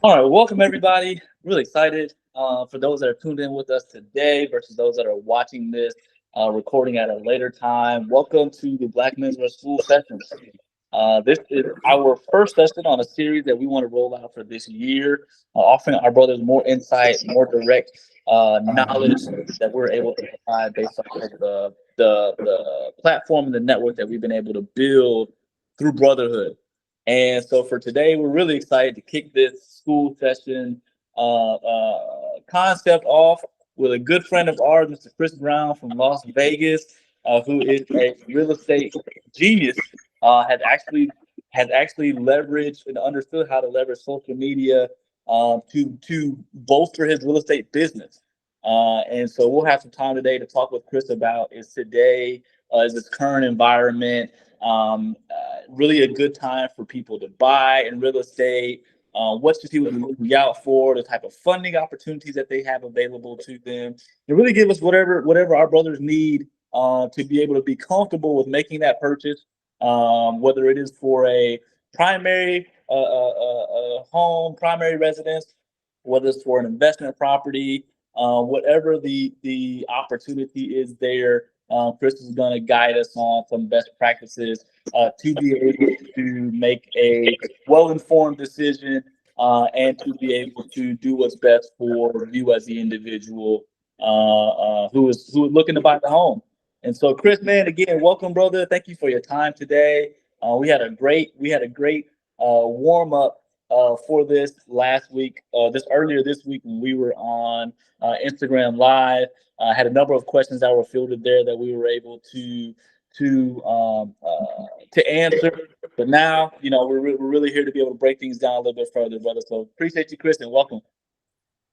All right, welcome everybody. Really excited for those that are tuned in with us today versus those that are watching this recording at a later time. Welcome to the Black Men's Wear School session. This is our first session on a series that we want to roll out for this year, offering our brothers more insight, more direct knowledge that we're able to provide based off of the platform and the network that we've been able to build through brotherhood. And so for today, we're really excited to kick this school session concept off with a good friend of ours, Mr. Chris Brown from Las Vegas, who is a real estate genius. Has actually leveraged and understood how to leverage social media to bolster his real estate business. And so we'll have some time today to talk with Chris about is this current environment really a good time for people to buy in real estate? What should people be looking out for? The type of funding opportunities that they have available to them, and really give us whatever our brothers need to be able to be comfortable with making that purchase, whether it is for a primary home, primary residence, whether it's for an investment property, whatever the opportunity is there. Chris is going to guide us on some best practices to be able to make a well-informed decision and to be able to do what's best for you as the individual who is looking to buy the home. And so, Chris, man, again, welcome, brother. Thank you for your time today. We had a great warm up for this last week, earlier this week when we were on Instagram Live. Had a number of questions that were fielded there that we were able to answer. But now, we're really here to be able to break things down a little bit further, brother. So appreciate you, Chris, and welcome.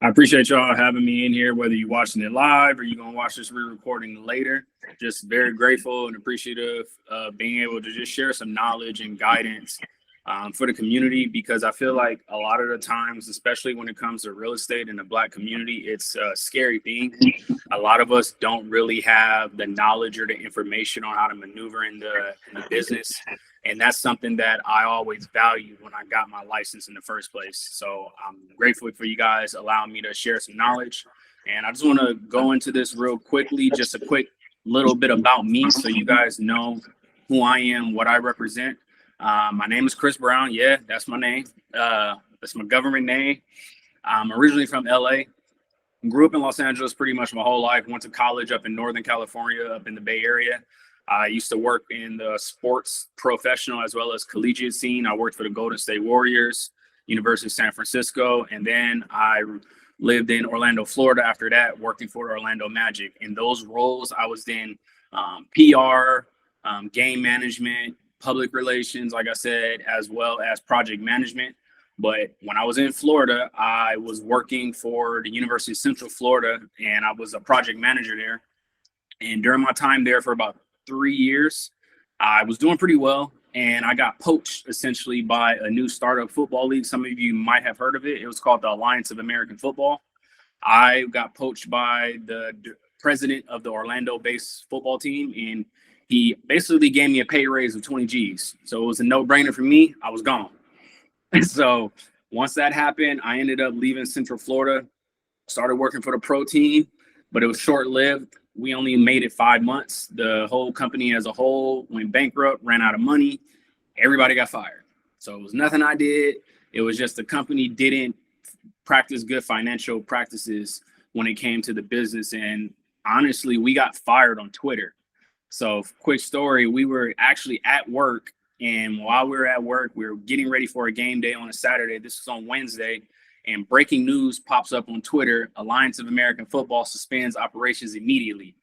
I appreciate y'all having me in here, whether you're watching it live or you're going to watch this re-recording later. Just very grateful and appreciative of being able to just share some knowledge and guidance for the community, because I feel like a lot of the times, especially when it comes to real estate in the Black community, it's a scary thing. A lot of us don't really have the knowledge or the information on how to maneuver in the business. And that's something that I always valued when I got my license in the first place. So I'm grateful for you guys allowing me to share some knowledge. And I just want to go into this real quickly, just a quick little bit about me so you guys know who I am, what I represent. My name is Chris Brown. Yeah, that's my name. That's my government name. I'm originally from LA. Grew up in Los Angeles pretty much my whole life. Went to college up in Northern California, up in the Bay Area. I used to work in the sports professional as well as collegiate scene. I worked for the Golden State Warriors, University of San Francisco, and then I lived in Orlando, Florida after that, working for Orlando Magic. In those roles, I was in PR, game management, public relations, like I said, as well as project management. But when I was in Florida, I was working for the University of Central Florida, and I was a project manager there. And during my time there for about 3 years, I was doing pretty well, and I got poached essentially by a new startup football league. Some of you might have heard of it. It was called the Alliance of American Football. I got poached by the president of the Orlando-based football team, and he basically gave me a pay raise of 20 G's. So it was a no-brainer for me. I was gone. So once that happened, I ended up leaving Central Florida, started working for the pro team, but it was short-lived. We only made it 5 months. The whole company as a whole went bankrupt, ran out of money. Everybody got fired. So it was nothing I did. It was just the company didn't practice good financial practices when it came to the business. And honestly, we got fired on Twitter. So quick story, we were actually at work. And while we were at work, we were getting ready for a game day on a Saturday. This was on Wednesday. And breaking news pops up on Twitter: Alliance of American Football suspends operations immediately.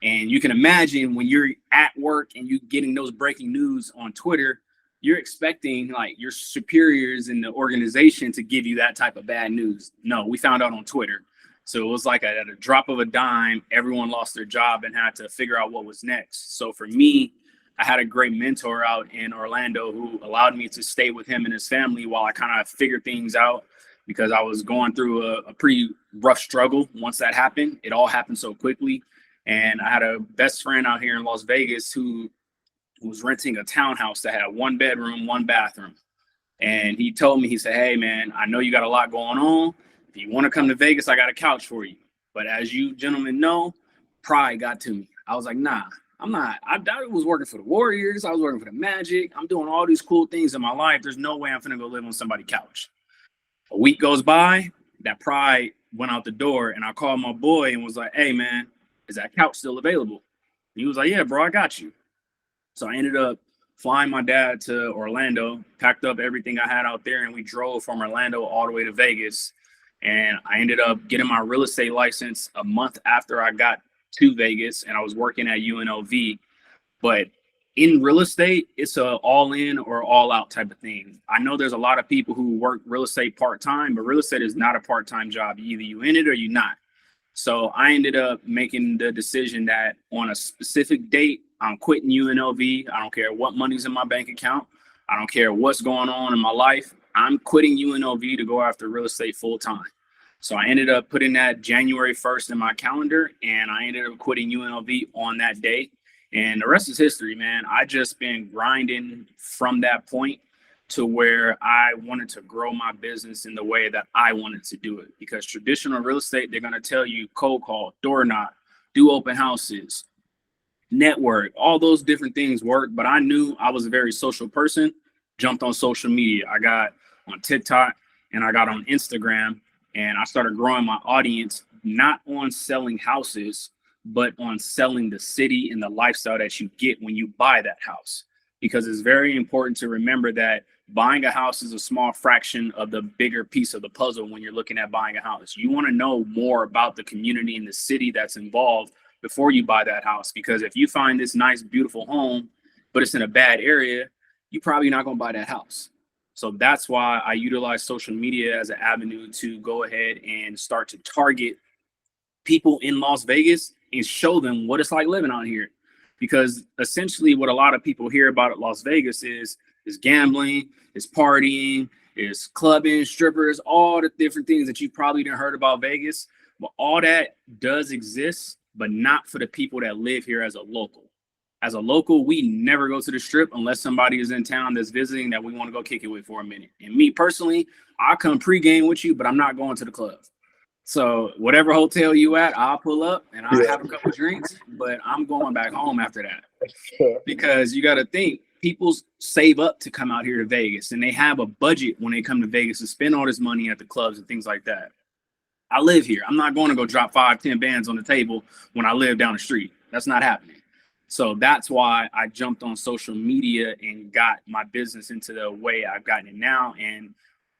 And you can imagine when you're at work and you're getting those breaking news on Twitter, you're expecting like your superiors in the organization to give you that type of bad news. No, we found out on Twitter. So it was like at a drop of a dime, everyone lost their job and had to figure out what was next. So for me, I had a great mentor out in Orlando who allowed me to stay with him and his family while I kind of figured things out, because I was going through a pretty rough struggle. Once that happened, it all happened so quickly. And I had a best friend out here in Las Vegas who was renting a townhouse that had 1 bedroom, 1 bathroom. And he told me, he said, "Hey man, I know you got a lot going on. If you want to come to Vegas, I got a couch for you. But as you gentlemen know, pride got to me." I was like, "Nah, I'm not. I was working for the Warriors. I was working for the Magic. I'm doing all these cool things in my life. There's no way I'm finna go live on somebody's couch." A week goes by, that pride went out the door, and I called my boy and was like, "Hey man, is that couch still available?" And he was like, "Yeah, bro, I got you." So I ended up flying my dad to Orlando, packed up everything I had out there, and we drove from Orlando all the way to Vegas. And I ended up getting my real estate license a month after I got to Vegas, and I was working at UNLV. But in real estate, it's a all in or all out type of thing. I know there's a lot of people who work real estate part time, but real estate is not a part time job. Either you in it or you not. So I ended up making the decision that on a specific date, I'm quitting UNLV. I don't care what money's in my bank account. I don't care what's going on in my life. I'm quitting UNLV to go after real estate full time. So I ended up putting that January 1st in my calendar, and I ended up quitting UNLV on that day. And the rest is history, man. I just been grinding from that point to where I wanted to grow my business in the way that I wanted to do it. Because traditional real estate, they're going to tell you cold call, door knock, do open houses, network, all those different things work. But I knew I was a very social person, jumped on social media. I got on TikTok and I got on Instagram, and I started growing my audience, not on selling houses, but on selling the city and the lifestyle that you get when you buy that house. Because it's very important to remember that buying a house is a small fraction of the bigger piece of the puzzle when you're looking at buying a house. You want to know more about the community and the city that's involved before you buy that house. Because if you find this nice, beautiful home, but it's in a bad area, you're probably not going to buy that house. So that's why I utilize social media as an avenue to go ahead and start to target people in Las Vegas and show them what it's like living out here. Because essentially what a lot of people hear about Las Vegas is gambling, is partying, is clubbing, strippers, all the different things that you probably didn't heard about Vegas. But all that does exist, but not for the people that live here as a local. As a local, we never go to the strip unless somebody is in town that's visiting that we want to go kick it with for a minute. And me personally, I'll come pregame with you, but I'm not going to the club. So whatever hotel you at, I'll pull up and I'll have a couple drinks, but I'm going back home after that. Because you got to think, people save up to come out here to Vegas, and they have a budget when they come to Vegas to spend all this money at the clubs and things like that. I live here. I'm not going to go drop 5-10 bands on the table when I live down the street. That's not happening. So that's why I jumped on social media and got my business into the way I've gotten it now. And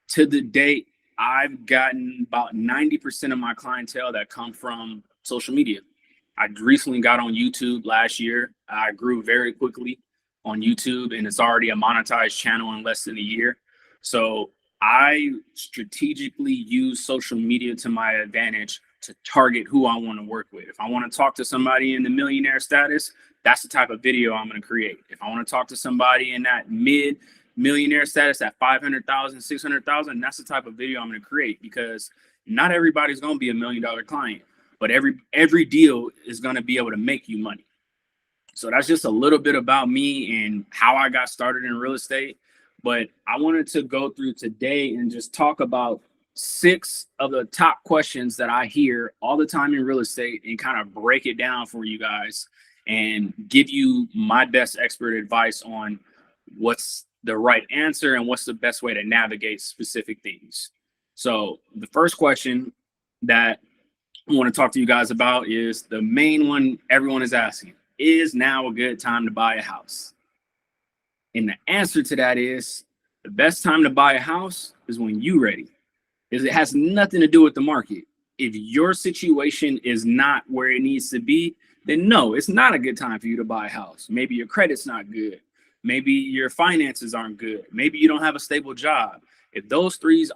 to the date, I've gotten about 90% of my clientele that come from social media. I recently got on YouTube last year. I grew very quickly on YouTube, and it's already a monetized channel in less than a year. So I strategically use social media to my advantage to target who I want to work with. If I want to talk to somebody in the millionaire status, that's the type of video I'm going to create. If I want to talk to somebody in that millionaire status at 500,000, 600,000, that's the type of video I'm going to create, because not everybody's going to be $1 million client, but every deal is going to be able to make you money. So that's just a little bit about me and how I got started in real estate. But I wanted to go through today and just talk about 6 of the top questions that I hear all the time in real estate and kind of break it down for you guys and give you my best expert advice on what's the right answer and what's the best way to navigate specific things. So the first question that I want to talk to you guys about is the main one everyone is asking: is now a good time to buy a house? And the answer to that is the best time to buy a house is when you're ready. It has nothing to do with the market. If your situation is not where it needs to be, then no, it's not a good time for you to buy a house. Maybe your credit's not good. Maybe your finances aren't good. Maybe you don't have a stable job. If those three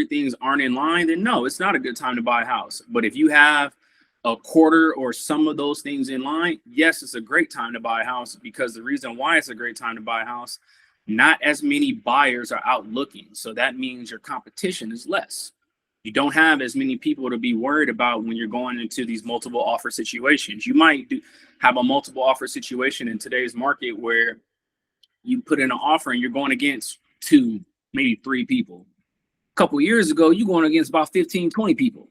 things aren't in line, then no, it's not a good time to buy a house. But if you have a quarter or some of those things in line, yes, it's a great time to buy a house. Because the reason why it's a great time to buy a house, not as many buyers are out looking. So that means your competition is less. You don't have as many people to be worried about when you're going into these multiple offer situations. You might have a multiple offer situation in today's market where you put in an offer and you're going against 2, maybe 3 people. A couple years ago, you're going against about 15, 20 people.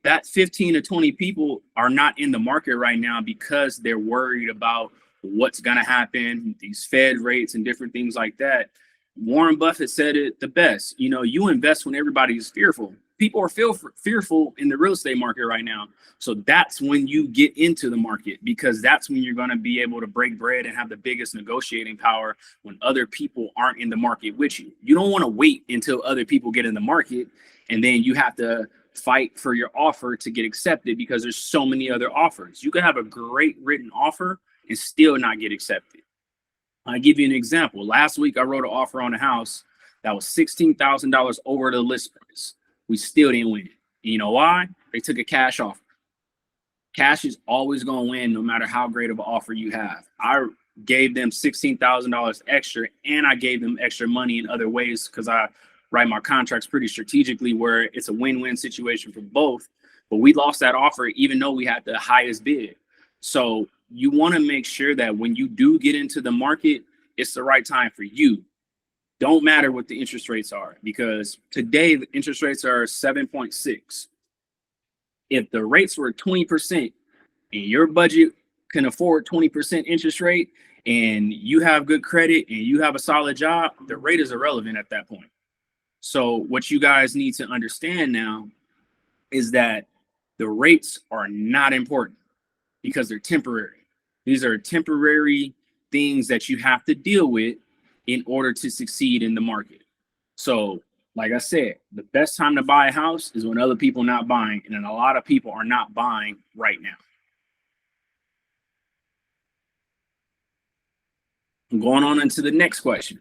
That 15 to 20 people are not in the market right now because they're worried about what's going to happen, these Fed rates and different things like that. Warren Buffett said it the best. You invest when everybody's fearful. People are fearful in the real estate market right now. So that's when you get into the market, because that's when you're going to be able to break bread and have the biggest negotiating power when other people aren't in the market with you. You don't want to wait until other people get in the market and then you have to fight for your offer to get accepted because there's so many other offers. You can have a great written offer and still not get accepted. I'll give you an example. Last week, I wrote an offer on a house that was $16,000 over the list price. We still didn't win. And you know why? They took a cash offer. Cash is always going to win no matter how great of an offer you have. I gave them $16,000 extra, and I gave them extra money in other ways because I write my contracts pretty strategically where it's a win-win situation for both. But we lost that offer even though we had the highest bid. So you want to make sure that when you do get into the market, it's the right time for you. Don't matter what the interest rates are, because today the interest rates are 7.6. If the rates were 20% and your budget can afford 20% interest rate and you have good credit and you have a solid job, the rate is irrelevant at that point. So what you guys need to understand now is that the rates are not important because they're temporary. These are temporary things that you have to deal with in order to succeed in the market. So, like I said, the best time to buy a house is when other people are not buying, and then a lot of people are not buying right now. I'm going on into the next question.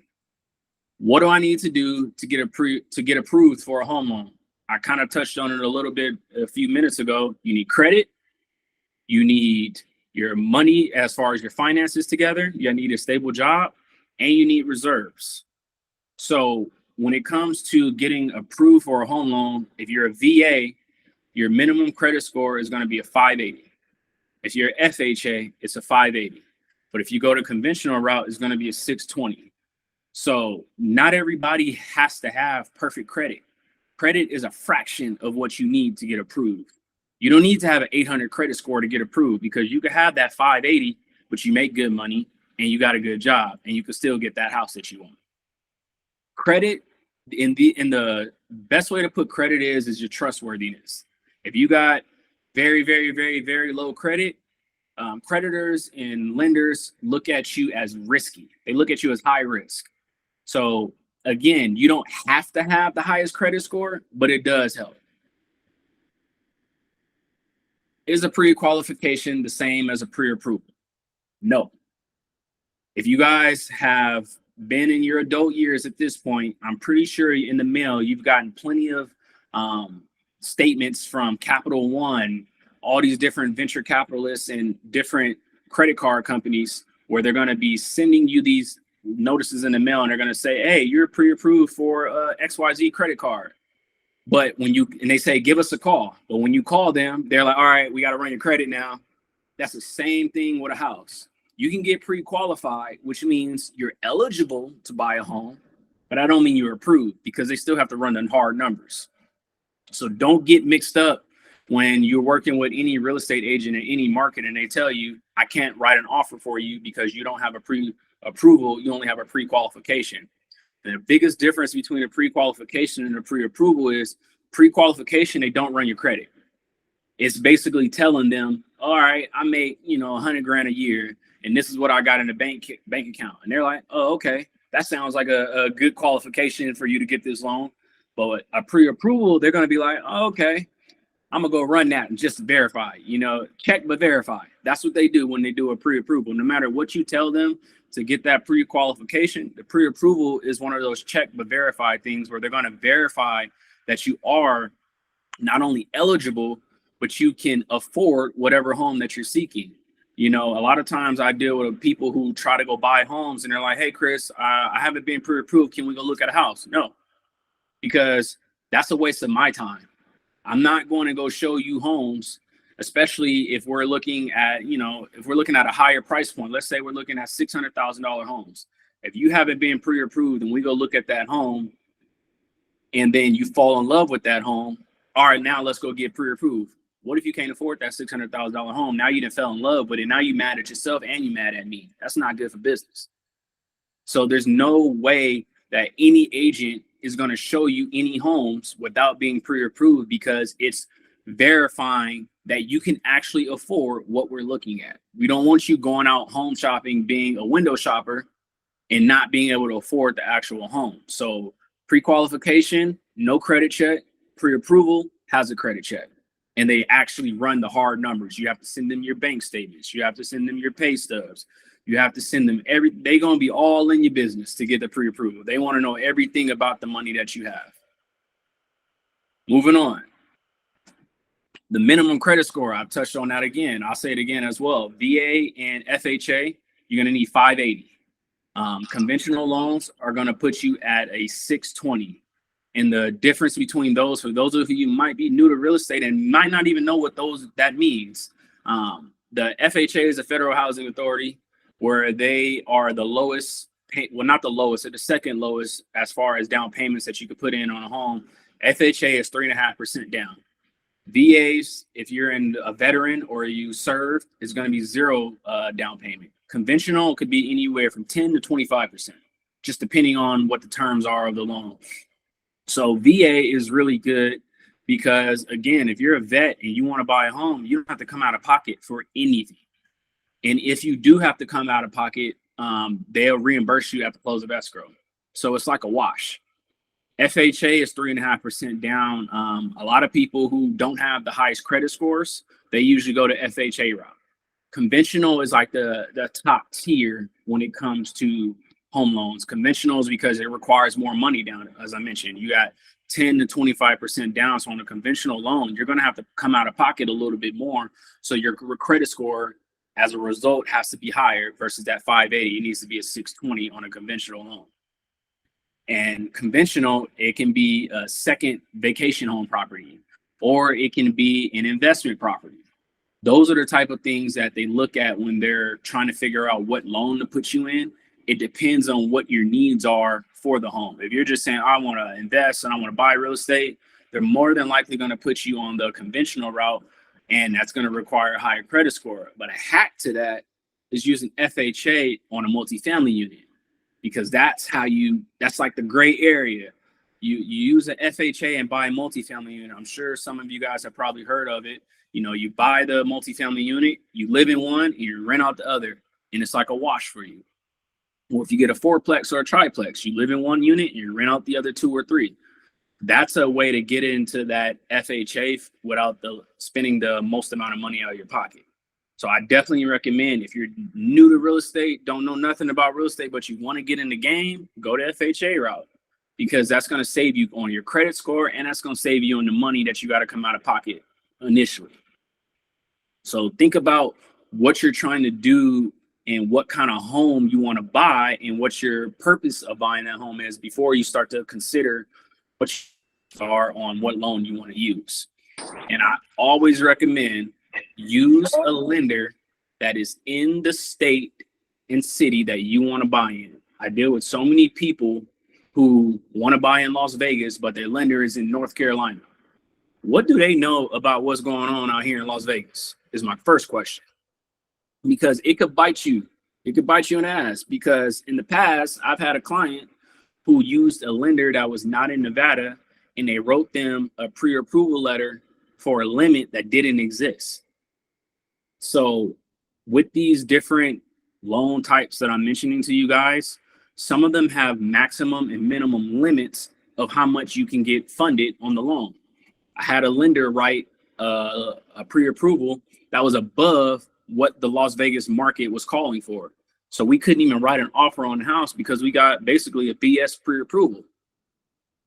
What do I need to do to get approved for a home loan? I kind of touched on it a little bit a few minutes ago. You need credit. You need your money as far as your finances together. You need a stable job, and you need reserves. So when it comes to getting approved for a home loan, if you're a VA, your minimum credit score is going to be a 580. If you're FHA, it's a 580. But if you go to conventional route, it's going to be a 620. So not everybody has to have perfect credit. Credit is a fraction of what you need to get approved. You don't need to have an 800 credit score to get approved, because you could have that 580, but you make good money and you got a good job and you can still get that house that you want. Credit, in the best way to put credit is your trustworthiness. If you got very, very, very, very low credit, creditors and lenders look at you as risky. They look at you as high risk. So again, you don't have to have the highest credit score, but it does help. Is a pre-qualification the same as a pre-approval? No. If you guys have been in your adult years at this point, I'm pretty sure in the mail you've gotten plenty of statements from Capital One, all these different venture capitalists and different credit card companies, where they're going to be sending you these notices in the mail, and they're going to say, hey, you're pre-approved for XYZ credit card. But and they say, give us a call. But when you call them, they're like, all right, we got to run your credit now. That's the same thing with a house. You can get pre-qualified, which means you're eligible to buy a home, but I don't mean you're approved, because they still have to run the hard numbers. So don't get mixed up when you're working with any real estate agent in any market and they tell you, I can't write an offer for you because you don't have a pre-approval, you only have a pre-qualification. The biggest difference between a pre-qualification and a pre-approval is pre-qualification, they don't run your credit. It's basically telling them, all right, I make, $100,000 a year, and this is what I got in the bank account. And they're like, oh, okay, that sounds like a good qualification for you to get this loan. But a pre-approval, they're going to be like, oh, okay, I'm going to go run that and just verify, check but verify. That's what they do when they do a pre-approval. No matter what you tell them to get that pre-qualification, the pre-approval is one of those check but verify things where they're going to verify that you are not only eligible, but you can afford whatever home that you're seeking. A lot of times I deal with people who try to go buy homes and they're like, hey, Chris, I haven't been pre-approved. Can we go look at a house? No, because that's a waste of my time. I'm not going to go show you homes especially if we're looking at, if we're looking at a higher price point. Let's say we're looking at $600,000 homes. If you haven't been pre-approved and we go look at that home and then you fall in love with that home, all right, now let's go get pre-approved. What if you can't afford that $600,000 home? Now you done fell in love with it. Now you mad at yourself and you mad at me. That's not good for business. So there's no way that any agent is going to show you any homes without being pre-approved, because it's verifying that you can actually afford what we're looking at. We don't want you going out home shopping, being a window shopper, and not being able to afford the actual home. So pre-qualification, no credit check. Pre-approval has a credit check. And they actually run the hard numbers. You have to send them your bank statements. You have to send them your pay stubs. You have to send them they're going to be all in your business to get the pre-approval. They want to know everything about the money that you have. Moving on. The minimum credit score, I've touched on that again. I'll say it again as well. VA and FHA, you're going to need 580. Conventional loans are going to put you at a 620. And the difference between those, for those of you who might be new to real estate and might not even know what that means, the FHA is a federal housing authority, where they are the lowest, well, not the lowest, they're the second lowest as far as down payments that you could put in on a home. FHA is 3.5% down. VAs, if you're a veteran or you served, is going to be zero down payment. Conventional could be anywhere from 10 to 25%, just depending on what the terms are of the loan. So VA is really good because, again, if you're a vet and you want to buy a home, you don't have to come out of pocket for anything. And if you do have to come out of pocket, they'll reimburse you at the close of escrow. So it's like a wash. FHA is 3.5% down. A lot of people who don't have the highest credit scores, they usually go to FHA route. Conventional is like the top tier when it comes to home loans. Conventional is because it requires more money down. As I mentioned, you got 10 to 25% down. So on a conventional loan, you're going to have to come out of pocket a little bit more. So your credit score as a result has to be higher versus that 580. It needs to be a 620 on a conventional loan. And conventional, it can be a second vacation home property, or it can be an investment property. Those are the type of things that they look at when they're trying to figure out what loan to put you in. It depends on what your needs are for the home. If you're just saying, I want to invest and I want to buy real estate, they're more than likely going to put you on the conventional route, and that's going to require a higher credit score. But a hack to that is using FHA on a multifamily unit, because that's like the gray area. You use an FHA and buy a multifamily unit. I'm sure some of you guys have probably heard of it. You buy the multifamily unit, you live in one, and you rent out the other, and it's like a wash for you. Or if you get a fourplex or a triplex, you live in one unit and you rent out the other 2 or 3. That's a way to get into that FHA without spending the most amount of money out of your pocket. So I definitely recommend, if you're new to real estate, don't know nothing about real estate, but you want to get in the game, go to FHA route, because that's going to save you on your credit score, and that's going to save you on the money that you got to come out of pocket initially. So think about what you're trying to do and what kind of home you want to buy and what your purpose of buying that home is before you start to consider what you are on what loan you want to use. And I always recommend use a lender that is in the state and city that you want to buy in. I deal with so many people who want to buy in Las Vegas, but their lender is in North Carolina. What do they know about what's going on out here in Las Vegas is my first question. Because it could bite you. It could bite you in the ass, because in the past, I've had a client who used a lender that was not in Nevada, and they wrote them a pre-approval letter for a limit that didn't exist. So with these different loan types that I'm mentioning to you guys, some of them have maximum and minimum limits of how much you can get funded on the loan. I had a lender write a pre-approval that was above what the Las Vegas market was calling for. So we couldn't even write an offer on the house because we got basically a BS pre-approval.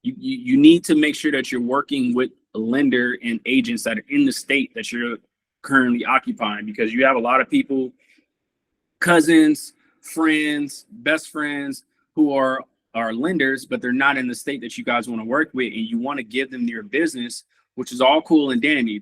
You need to make sure that you're working with a lender and agents that are in the state that you're currently occupying, because you have a lot of people, cousins, friends, best friends, who are lenders, but they're not in the state that you guys want to work with, and you want to give them your business, which is all cool and dandy.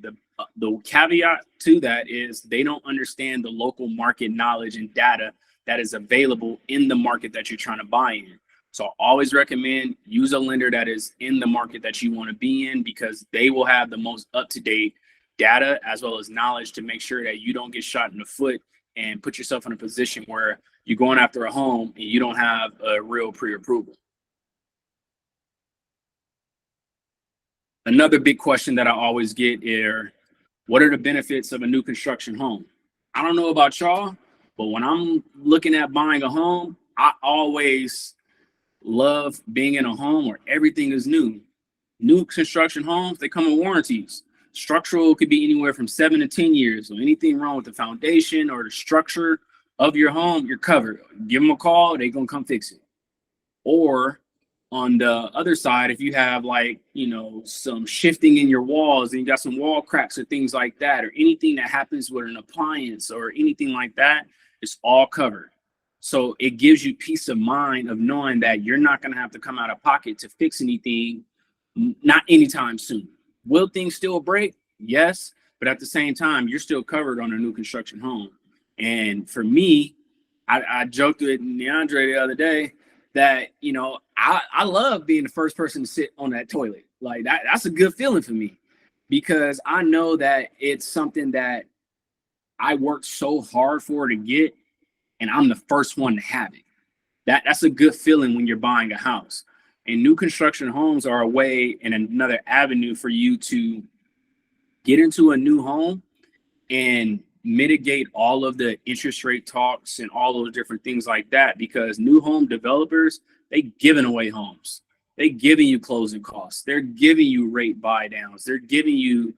The caveat to that is they don't understand the local market knowledge and data that is available in the market that you're trying to buy in. So I always recommend use a lender that is in the market that you want to be in, because they will have the most up-to-date data as well as knowledge to make sure that you don't get shot in the foot and put yourself in a position where you're going after a home and you don't have a real pre-approval. Another big question that I always get is, what are the benefits of a new construction home? I don't know about y'all, but when I'm looking at buying a home, I always love being in a home where everything is new. New construction homes, they come with warranties. Structural could be anywhere from 7 to 10 years. So anything wrong with the foundation or the structure of your home, you're covered. Give them a call, they're gonna come fix it. Or on the other side, if you have like, some shifting in your walls and you got some wall cracks or things like that, or anything that happens with an appliance or anything like that, it's all covered. So it gives you peace of mind of knowing that you're not going to have to come out of pocket to fix anything, not anytime soon. Will things still break? Yes. But at the same time, you're still covered on a new construction home. And for me, I joked with Neandre the other day that, I love being the first person to sit on that toilet. Like that's a good feeling for me, because I know that it's something that I worked so hard for to get, and I'm the first one to have it. That's a good feeling when you're buying a house. And new construction homes are a way and another avenue for you to get into a new home and mitigate all of the interest rate talks and all those different things like that, because new home developers, they giving away homes. They giving you closing costs. They're giving you rate buy downs. They're giving you,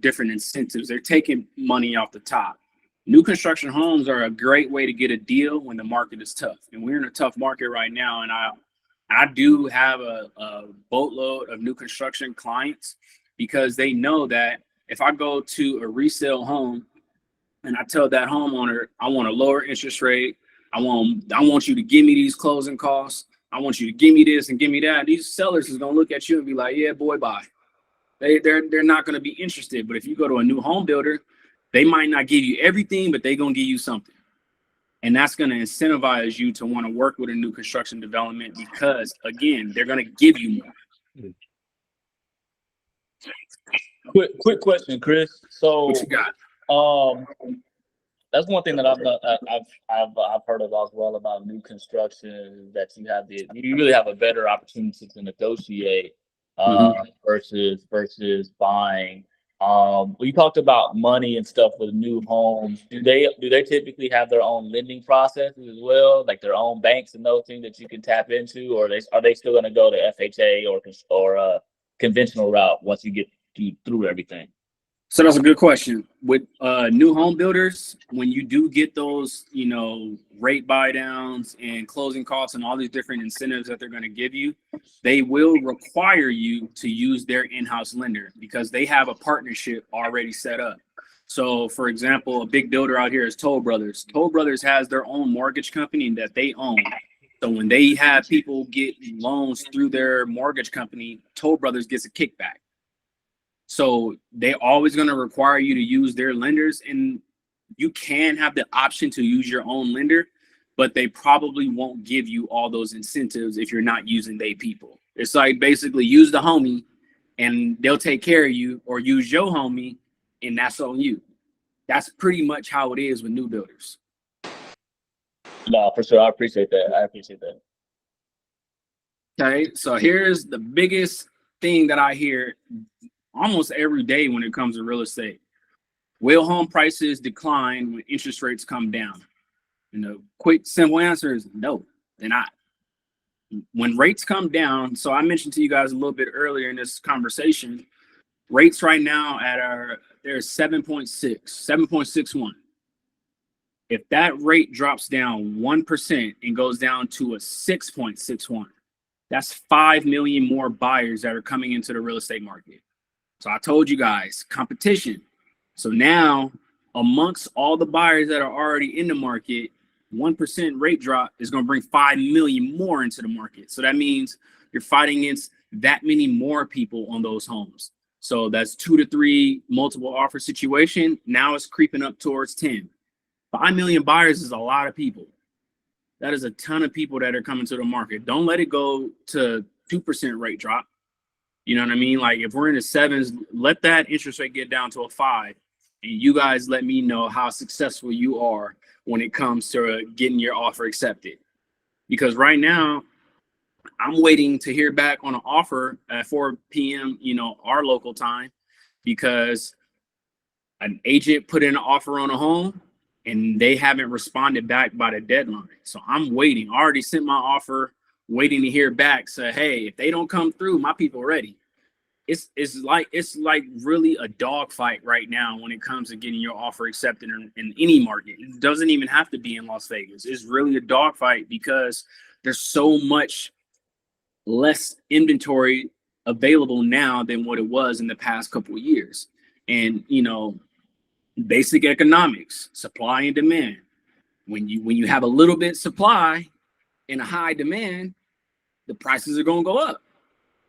different incentives. They're taking money off the top. New construction homes are a great way to get a deal when the market is tough. And we're in a tough market right now. And I do have a boatload of new construction clients, because they know that if I go to a resale home and I tell that homeowner, I want a lower interest rate, I want you to give me these closing costs, I want you to give me this and give me that, these sellers is gonna look at you and be like, yeah, boy, bye. They're not gonna be interested. But if you go to a new home builder, they might not give you everything, but they're gonna give you something. And that's gonna incentivize you to want to work with a new construction development, because again, they're gonna give you more. Quick question, Chris. So What you got? That's one thing that I've heard about as well about new construction, that you really have a better opportunity to negotiate versus buying. We talked about money and stuff with new homes. Do they typically have their own lending processes as well, like their own banks and those things that you can tap into, or are they still going to go to FHA or conventional route once you get through everything? So that's a good question. With new home builders, when you do get those, rate buy downs and closing costs and all these different incentives that they're going to give you, they will require you to use their in-house lender, because they have a partnership already set up. So for example, a big builder out here is Toll Brothers. Toll Brothers has their own mortgage company that they own. So when they have people get loans through their mortgage company, Toll Brothers gets a kickback. So they're always going to require you to use their lenders, and you can have the option to use your own lender, but they probably won't give you all those incentives if you're not using they people. It's like basically use the homie and they'll take care of you, or use your homie and that's on you. That's pretty much how it is with new builders. No, for sure. I appreciate that. Okay, so here's the biggest thing that I hear almost every day when it comes to real estate. Will home prices decline when interest rates come down? Quick, simple answer is no, they're not. When rates come down, so I mentioned to you guys a little bit earlier in this conversation, rates right now they're 7.61. If that rate drops down 1% and goes down to a 6.61, that's 5 million more buyers that are coming into the real estate market. So I told you guys, competition. So now, amongst all the buyers that are already in the market, 1% rate drop is going to bring 5 million more into the market. So that means you're fighting against that many more people on those homes. So that's 2 to 3 multiple offer situation. Now it's creeping up towards 10. 5 million buyers is a lot of people. That is a ton of people that are coming to the market. Don't let it go to 2% rate drop. You know what I mean? Like if we're in the sevens, let that interest rate get down to a 5. And you guys let me know how successful you are when it comes to getting your offer accepted. Because right now, I'm waiting to hear back on an offer at 4 p.m., our local time, because an agent put in an offer on a home and they haven't responded back by the deadline. So I'm waiting. I already sent my offer, waiting to hear back. So, hey, if they don't come through, my people ready. It's like really a dogfight right now when it comes to getting your offer accepted in any market. It doesn't even have to be in Las Vegas. It's really a dogfight because there's so much less inventory available now than what it was in the past couple of years. And basic economics, supply and demand. When you have a little bit supply and a high demand, the prices are going to go up,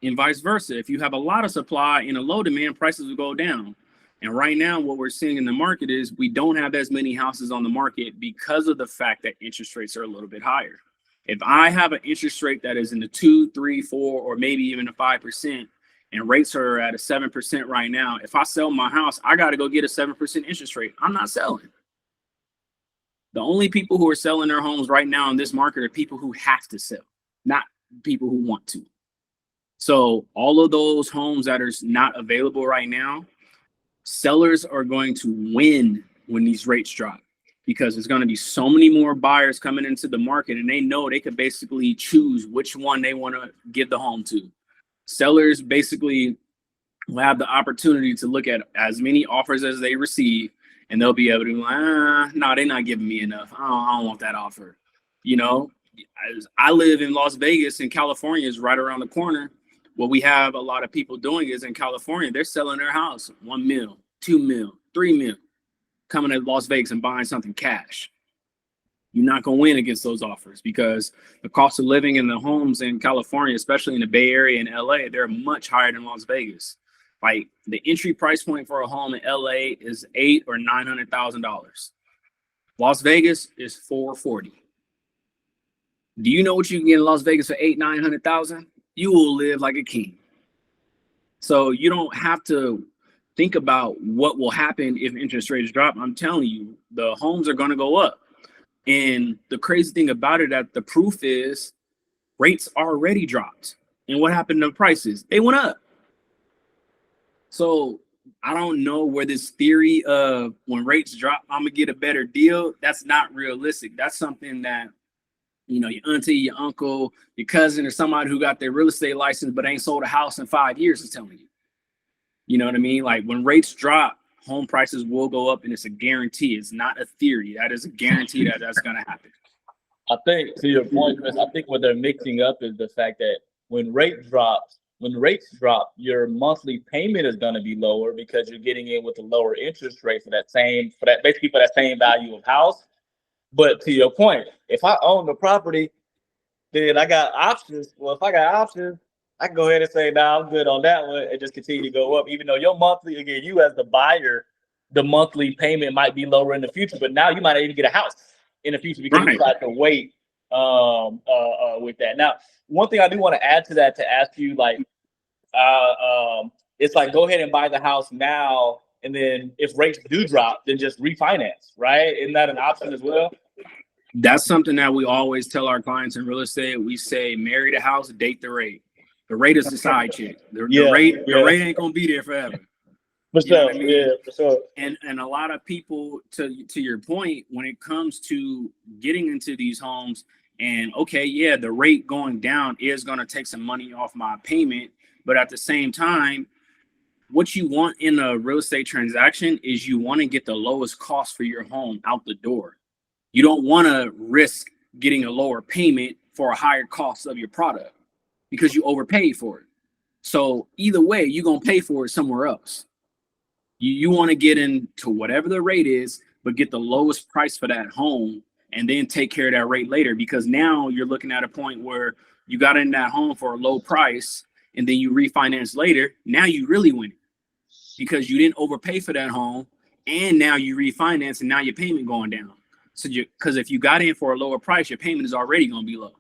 and vice versa. If you have a lot of supply and a low demand, prices will go down. And right now, what we're seeing in the market is we don't have as many houses on the market because of the fact that interest rates are a little bit higher. If I have an interest rate that is in the 2, 3, 4, or maybe even a 5%, and rates are at a 7% right now, if I sell my house, I got to go get a 7% interest rate. I'm not selling. The only people who are selling their homes right now in this market are people who have to sell, not people who want to. So all of those homes that are not available right now, sellers are going to win when these rates drop, because there's going to be so many more buyers coming into the market, and they know they could basically choose which one they want to give the home to. Sellers basically will have the opportunity to look at as many offers as they receive, and they'll be able to no, they're not giving me enough. I don't want that offer. I live in Las Vegas, and California is right around the corner. What we have a lot of people doing is in California, they're selling their house, 1 mil, 2 mil, 3 mil, coming to Las Vegas and buying something cash. You're not going to win against those offers because the cost of living in the homes in California, especially in the Bay Area and LA, they're much higher than Las Vegas. Like the entry price point for a home in LA is $800,000 or $900,000. Las Vegas is $440,000. Do you know what you can get in Las Vegas for $800,000-$900,000? You will live like a king. So you don't have to think about what will happen if interest rates drop. I'm telling you, the homes are going to go up. And the crazy thing about it, that the proof is rates already dropped. And what happened to prices? They went up. So I don't know where this theory of when rates drop, I'm going to get a better deal. That's not realistic. That's something that, your auntie, your uncle, your cousin, or somebody who got their real estate license but ain't sold a house in 5 years is telling you. You know what I mean? Like when rates drop, home prices will go up, and it's a guarantee. It's not a theory. That is a guarantee that that's going to happen. I think, to your point, Chris, I think what they're mixing up is the fact that when rates drop, your monthly payment is going to be lower because you're getting in with a lower interest rate for that same value of house. But to your point, if I own the property, then I got options. Well, if I got options, I can go ahead and say, nah, I'm good on that one, and just continue to go up. Even though your monthly, again, you as the buyer, the monthly payment might be lower in the future, but now you might not even get a house in the future because you have to wait with that. Now, one thing I do want to add to that, to ask you, like, it's like, go ahead and buy the house now, and then if rates do drop, then just refinance, right? Isn't that an option as well? That's something that we always tell our clients in real estate. We say, marry the house, date the rate. The rate is the side chick. The rate ain't gonna be there forever. For sure, for sure. And a lot of people, to your point, when it comes to getting into these homes, and the rate going down is gonna take some money off my payment, but at the same time, what you want in a real estate transaction is you want to get the lowest cost for your home out the door. You don't want to risk getting a lower payment for a higher cost of your product because you overpaid for it. So either way, you're going to pay for it somewhere else. You want to get into whatever the rate is, but get the lowest price for that home and then take care of that rate later, because now you're looking at a point where you got in that home for a low price and then you refinance later. Now you really win. because you didn't overpay for that home, and now you refinance and now your payment going down. So because if you got in for a lower price, your payment is already going to be low.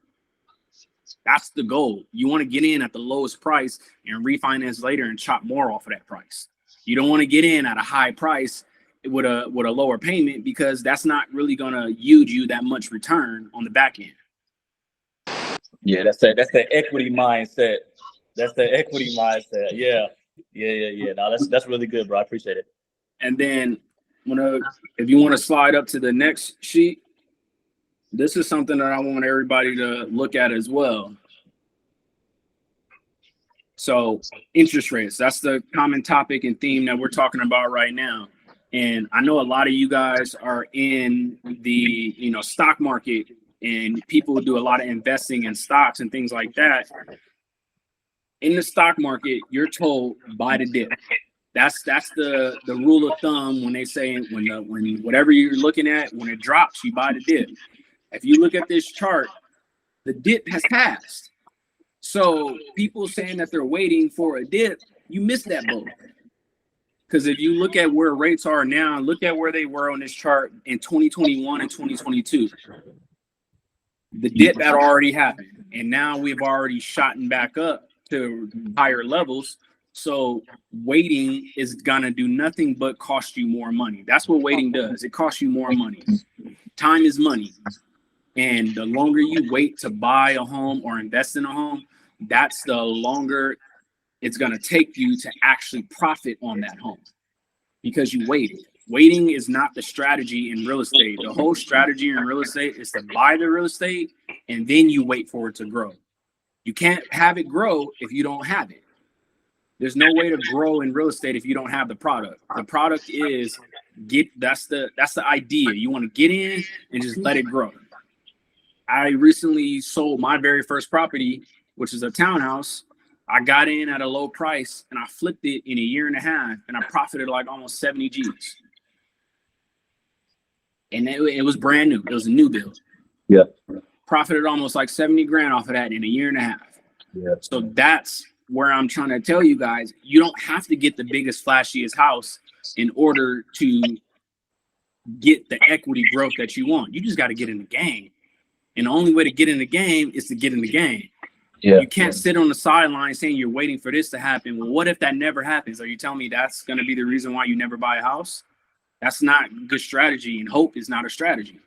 That's the goal. You want to get in at the lowest price and refinance later and chop more off of that price. You don't want to get in at a high price with a lower payment, because that's not really going to yield you that much return on the back end. Yeah, that's the equity mindset. That's the equity mindset. Yeah. No, that's really good, bro. I appreciate it. And then if you want to slide up to the next sheet, this is something that I want everybody to look at as well. So interest rates, that's the common topic and theme that we're talking about right now. And I know a lot of you guys are in the, stock market, and people who do a lot of investing in stocks and things like that. In the stock market, you're told buy the dip. That's the rule of thumb when they say when whatever you're looking at, when it drops, you buy the dip. If you look at this chart, the dip has passed. So people saying that they're waiting for a dip, you missed that boat. Because if you look at where rates are now, look at where they were on this chart in 2021 and 2022. The dip had already happened, and now we've already shot back up to higher levels. So waiting is gonna do nothing but cost you more money. That's what waiting does. It costs you more money. Time is money. And the longer you wait to buy a home or invest in a home, that's the longer it's going to take you to actually profit on that home, because you waited. Waiting is not the strategy in real estate. The whole strategy in real estate is to buy the real estate and then you wait for it to grow. You can't have it grow if you don't have it. There's no way to grow in real estate if you don't have the product. The product is that's the idea. You want to get in and just let it grow. I recently sold my very first property, which is a townhouse. I got in at a low price and I flipped it in a year and a half, and I profited like almost 70 G's. And it was brand new. It was a new build. Yeah. Profited almost like 70 grand off of that in a year and a half. Yeah. So that's where I'm trying to tell you guys, you don't have to get the biggest, flashiest house in order to get the equity growth that you want. You just got to get in the game. And the only way to get in the game is to get in the game. Yeah. You can't sit on the sideline saying you're waiting for this to happen. Well, what if that never happens? Are you telling me that's going to be the reason why you never buy a house? That's not good strategy, and hope is not a strategy.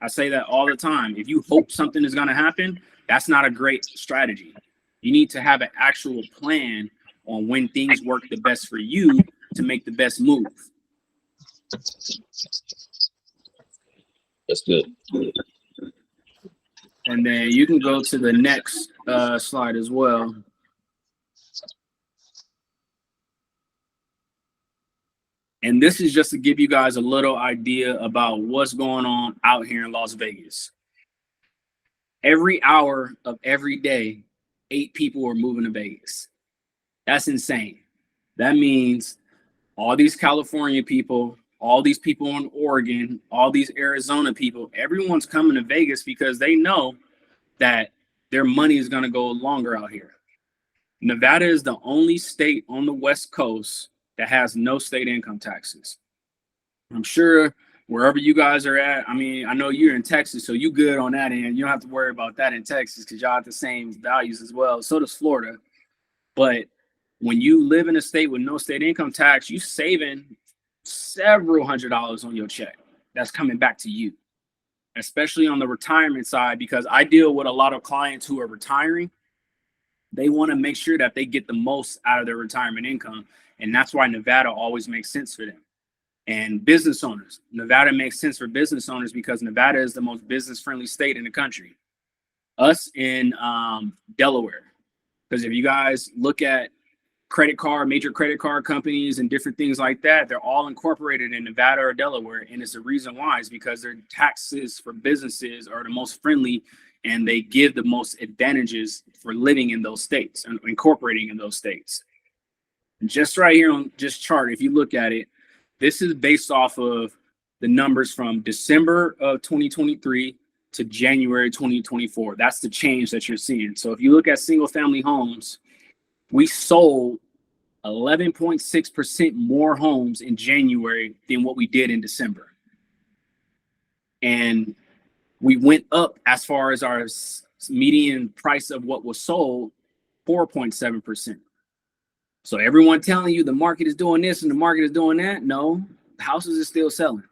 I say that all the time. If you hope something is going to happen, that's not a great strategy. You need to have an actual plan on when things work the best for you to make the best move. That's good. And then you can go to the next slide as well. And this is just to give you guys a little idea about what's going on out here in Las Vegas. Every hour of every day, 8 people are moving to Vegas. That's insane. That means all these California people, all these people in Oregon, all these Arizona people, everyone's coming to Vegas because they know that their money is going to go longer out here. Nevada is the only state on the West Coast that has no state income taxes. I'm sure wherever you guys are at, I mean, I know you're in Texas, so you good on that end. You don't have to worry about that in Texas because y'all have the same values as well. So does Florida. But when you live in a state with no state income tax, you saving several $100s on your check that's coming back to you, especially on the retirement side, because I deal with a lot of clients who are retiring. They want to make sure that they get the most out of their retirement income. And that's why Nevada always makes sense for them. And business owners, Nevada makes sense for business owners because Nevada is the most business-friendly state in the country. Us in Delaware, because if you guys look at major credit card companies and different things like that, they're all incorporated in Nevada or Delaware. And it's the reason why is because their taxes for businesses are the most friendly, and they give the most advantages for living in those states and incorporating in those states. Just right here on this chart, if you look at it, this is based off of the numbers from December of 2023 to January 2024. That's the change that you're seeing. So if you look at single family homes, we sold 11.6% more homes in January than what we did in December. And we went up as far as our median price of what was sold, 4.7%. So everyone telling you the market is doing this and the market is doing that, no, houses are still selling.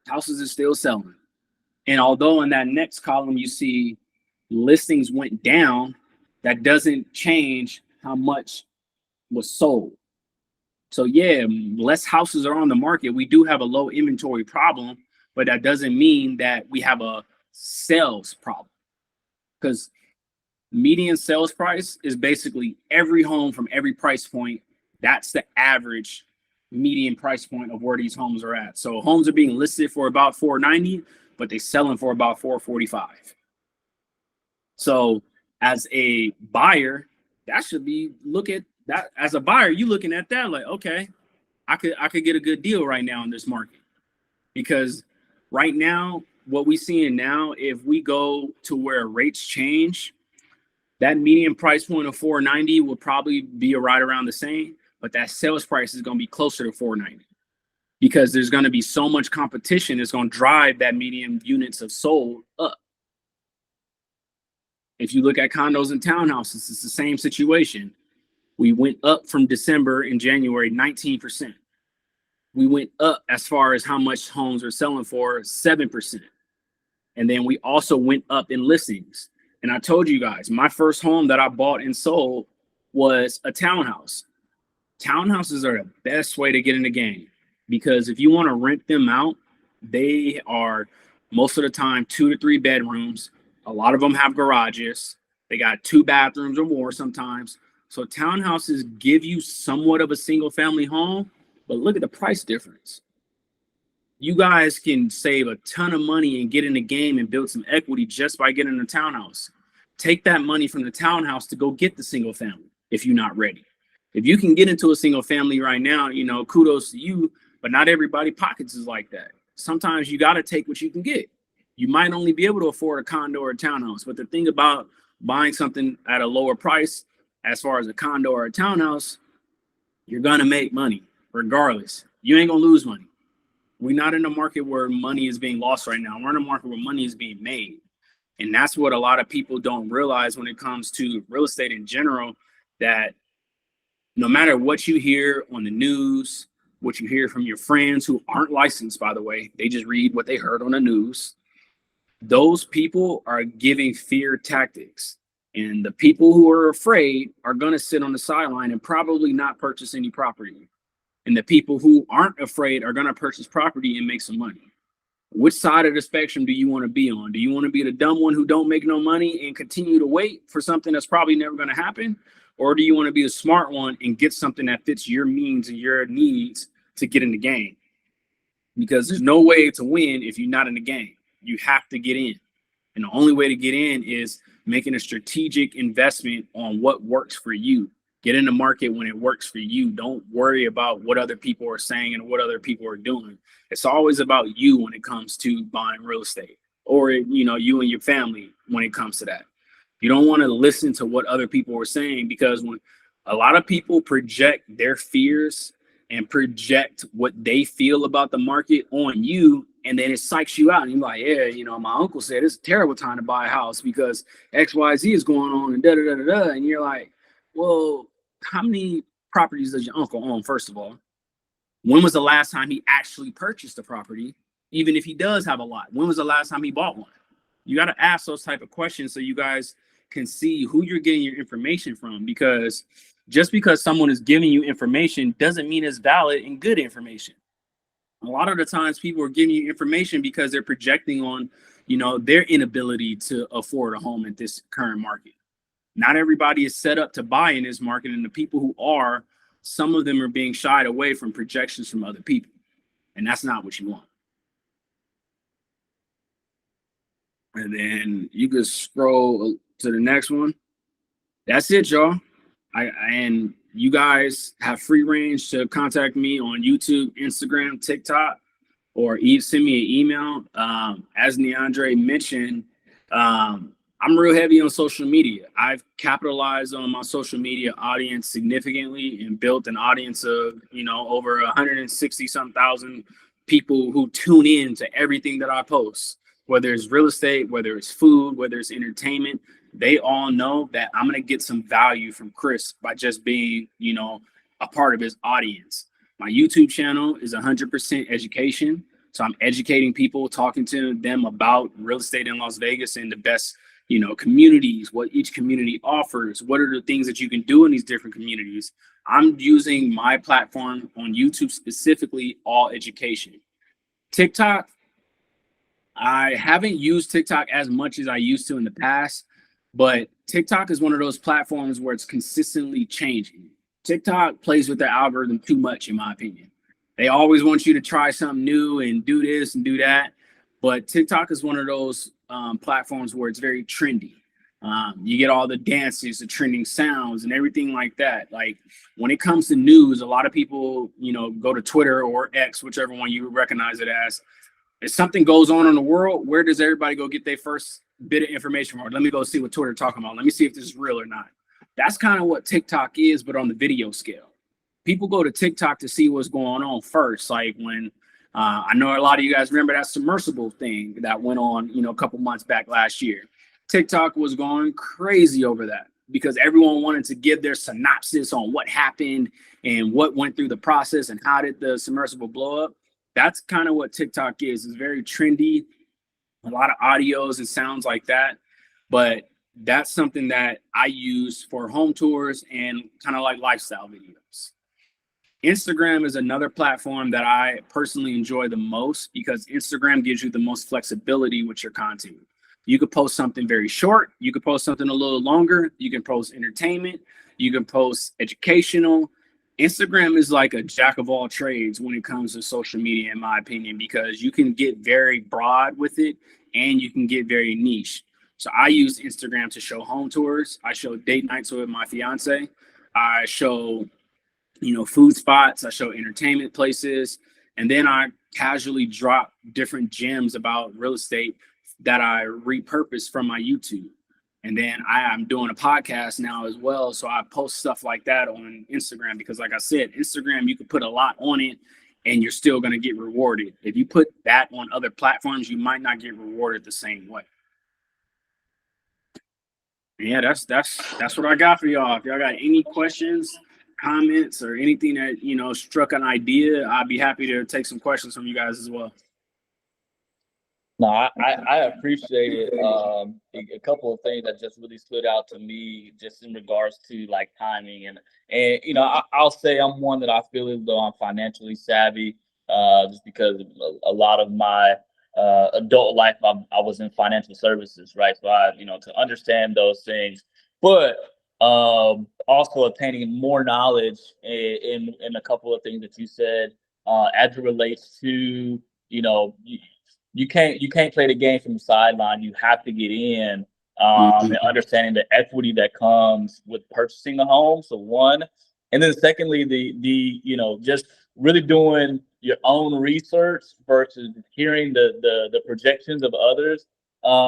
Houses are still selling. And although in that next column you see listings went down, that doesn't change how much was sold. So yeah, less houses are on the market. We do have a low inventory problem, but that doesn't mean that we have a sales problem, because median sales price is basically every home from every price point. That's the average median price point of where these homes are at. So homes are being listed for about $490, but they selling for about $445. So as a buyer, that should be, look at that as a buyer, you looking at that like, okay, I could get a good deal right now in this market. Because right now, what we seeing now, if we go to where rates change, that median price point of $490 will probably be right around the same, but that sales price is going to be closer to $490 because there's going to be so much competition. It's going to drive that median units of sold up. If you look at condos and townhouses, it's the same situation. We went up from December and January 19%. We went up as far as how much homes are selling for, 7%. And then we also went up in listings. And I told you guys, my first home that I bought and sold was a townhouse. Townhouses are the best way to get in the game because if you want to rent them out, they are most of the time 2 to 3 bedrooms. A lot of them have garages. They got 2 bathrooms or more sometimes. So townhouses give you somewhat of a single family home, but look at the price difference. You guys can save a ton of money and get in the game and build some equity just by getting a townhouse. Take that money from the townhouse to go get the single family if you're not ready. If you can get into a single family right now, you know, kudos to you, but not everybody pockets is like that. Sometimes you got to take what you can get. You might only be able to afford a condo or a townhouse, but the thing about buying something at a lower price, as far as a condo or a townhouse, you're going to make money regardless. You ain't going to lose money. We're not in a market where money is being lost right now. We're in a market where money is being made. And that's what a lot of people don't realize when it comes to real estate in general, that no matter what you hear on the news, what you hear from your friends who aren't licensed, by the way, they just read what they heard on the news. Those people are giving fear tactics. And the people who are afraid are going to sit on the sideline and probably not purchase any property. And the people who aren't afraid are going to purchase property and make some money. Which side of the spectrum do you want to be on? Do you want to be the dumb one who don't make no money and continue to wait for something that's probably never going to happen? Or do you want to be the smart one and get something that fits your means and your needs to get in the game? Because there's no way to win if you're not in the game. You have to get in. And the only way to get in is making a strategic investment on what works for you. Get in the market when it works for you. Don't worry about what other people are saying and what other people are doing. It's always about you when it comes to buying real estate, or, you know, you and your family when it comes to that. You don't want to listen to what other people are saying, because when a lot of people project their fears and project what they feel about the market on you, and then it psychs you out. And you're like, yeah, you know, my uncle said it's a terrible time to buy a house because XYZ is going on and da-da-da-da-da. And you're like, well, how many properties does your uncle own, first of all? When was the last time he actually purchased a property? Even if he does have a lot, when was the last time he bought one? You got to ask those type of questions so you guys can see who you're getting your information from, because just because someone is giving you information doesn't mean it's valid and good information. A lot of the times people are giving you information because they're projecting on, you know, their inability to afford a home at this current market. Not everybody is set up to buy in this market, and the people who are, some of them are being shied away from projections from other people, and that's not what you want. And then you can scroll to the next one. That's it, y'all. And you guys have free range to contact me on YouTube, Instagram, TikTok, or send me an email. As Neandre mentioned, I'm real heavy on social media. I've capitalized on my social media audience significantly and built an audience of, over 160 some thousand people who tune in to everything that I post, whether it's real estate, whether it's food, whether it's entertainment. They all know that I'm going to get some value from Chris by just being, a part of his audience. My YouTube channel is 100% education. So I'm educating people, talking to them about real estate in Las Vegas and the best communities, what each community offers, what are the things that you can do in these different communities. I'm using my platform on YouTube specifically, all education. TikTok, I haven't used TikTok as much as I used to in the past, but TikTok is one of those platforms where it's consistently changing. TikTok plays with their algorithm too much, in my opinion. They always want you to try something new and do this and do that. But TikTok is one of those platforms where it's very trendy. You get all the dances, the trending sounds, and everything like that. Like when it comes to news, a lot of people, go to Twitter or X, whichever one you recognize it as. If something goes on in the world, where does everybody go get their first bit of information from? Let me go see what Twitter talking about. Let me see if this is real or not. That's kind of what TikTok is, but on the video scale. People go to TikTok to see what's going on first. Like when I know a lot of you guys remember that submersible thing that went on, a couple months back last year. TikTok was going crazy over that because everyone wanted to give their synopsis on what happened and what went through the process and how did the submersible blow up. That's kind of what TikTok is. It's very trendy, a lot of audios and sounds like that. But that's something that I use for home tours and kind of like lifestyle videos. Instagram is another platform that I personally enjoy the most because Instagram gives you the most flexibility with your content. You could post something very short. You could post something a little longer. You can post entertainment. You can post educational. Instagram is like a jack of all trades when it comes to social media, in my opinion, because you can get very broad with it and you can get very niche. So I use Instagram to show home tours. I show date nights with my fiance. I show food spots, I show entertainment places, and then I casually drop different gems about real estate that I repurpose from my YouTube. And then I'm doing a podcast now as well. So I post stuff like that on Instagram because like I said, Instagram, you can put a lot on it and you're still going to get rewarded. If you put that on other platforms, you might not get rewarded the same way. Yeah, that's what I got for y'all. If y'all got any questions, comments, or anything that struck an idea, I'd be happy to take some questions from you guys as well. No, I appreciate it. A couple of things that just really stood out to me, just in regards to like timing and I'll say I'm one that I feel as though I'm financially savvy, just because a lot of my adult life I was in financial services, right? So I to understand those things, but also obtaining more knowledge in a couple of things that you said as it relates to you can't play the game from the sideline. You have to get in, and understanding the equity that comes with purchasing a home. So one, and then secondly, the just really doing your own research versus hearing the projections of others.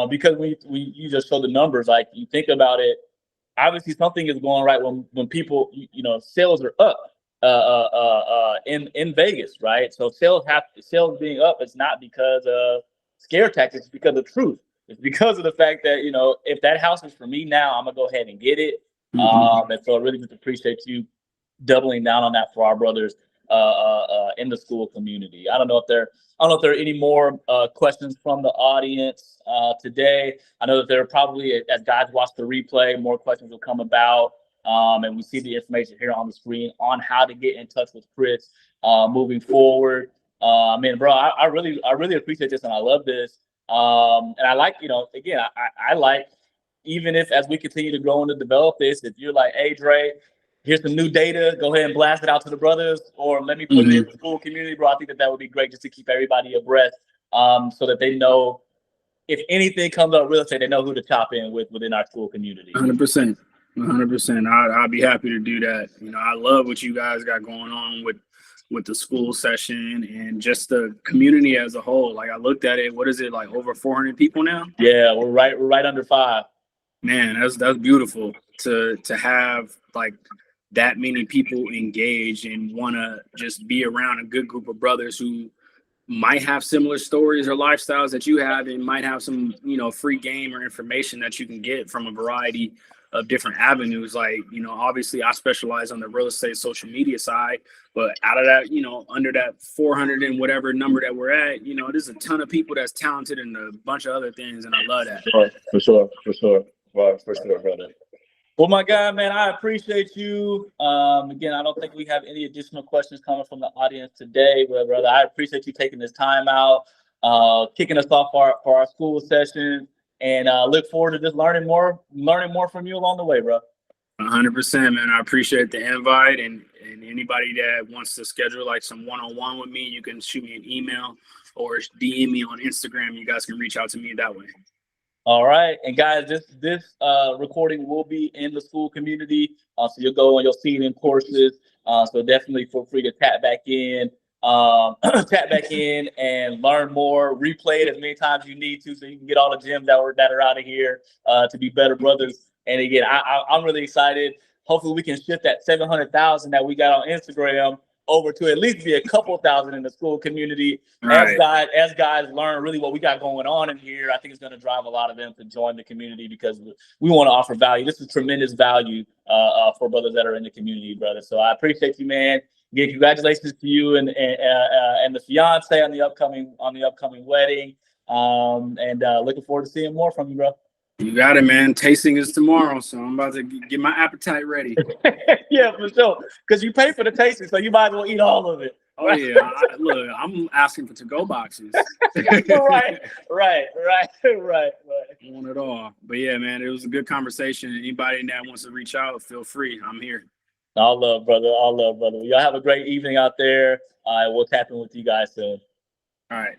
Because when you just show the numbers, like you think about it, obviously something is going right when people sales are up in Vegas, right? So sales being up, it's not because of scare tactics, it's because of truth. It's because of the fact that if that house is for me now, I'm gonna go ahead and get it. And so I really just appreciate you doubling down on that for our brothers in the school community. I don't know if there are any more questions from the audience today. I know that there are probably, as guys watch the replay, more questions will come about. And we see the information here on the screen on how to get in touch with Chris moving forward. Man, bro, I really appreciate this and I love this. And I like, again, I like, even if as we continue to grow and to develop this, if you're like, hey, Dre, here's some new data, go ahead and blast it out to the brothers, or let me put it in the school community, bro. I think that would be great just to keep everybody abreast, so that they know if anything comes up real estate, they know who to chop in with within our school community. 100%. 100%. I'd be happy to do that. I love what you guys got going on with the school session and just the community as a whole. Like I looked at it, what is it, like over 400 people now? Yeah, we're right under 5. Man, that's beautiful to have like that many people engaged and want to just be around a good group of brothers who might have similar stories or lifestyles that you have, and might have some, free game or information that you can get from a variety of different avenues. Like, obviously I specialize on the real estate social media side, but out of that, under that 400 and whatever number that we're at, there's a ton of people that's talented in a bunch of other things. And I love that. For sure. Well, for sure, brother. Well, my guy, man, I appreciate you. Again, I don't think we have any additional questions coming from the audience today, but brother, I appreciate you taking this time out, kicking us off for our school session, and look forward to just learning more from you along the way, bro. 100%, man. I appreciate the invite, and anybody that wants to schedule like some one-on-one with me, you can shoot me an email or DM me on Instagram. You guys can reach out to me that way. All right, and guys, this recording will be in the school community, so you'll go and you'll see it in courses. So definitely feel free to tap back in and learn more. Replay it as many times as you need to, so you can get all the gems that are out of here to be better brothers. And again, I'm really excited. Hopefully, we can shift that 700,000 that we got on Instagram over to at least be a couple thousand in the school community. As guys learn really what we got going on in here, I think it's going to drive a lot of them to join the community, because we want to offer value. This is tremendous value for brothers that are in the community, brother. So I appreciate you, man. Again, congratulations to you and the fiance on the upcoming wedding. And looking forward to seeing more from you, bro. You got it, man. Tasting is tomorrow, so I'm about to get my appetite ready. Yeah, for sure. Because you pay for the tasting, so you might as well eat all of it. Oh yeah, look, I'm asking for to-go boxes. right. I want it all. But yeah, man, it was a good conversation. Anybody that wants to reach out, feel free. I'm here. All love, brother. Y'all have a great evening out there. We'll tap in with you guys soon. All right.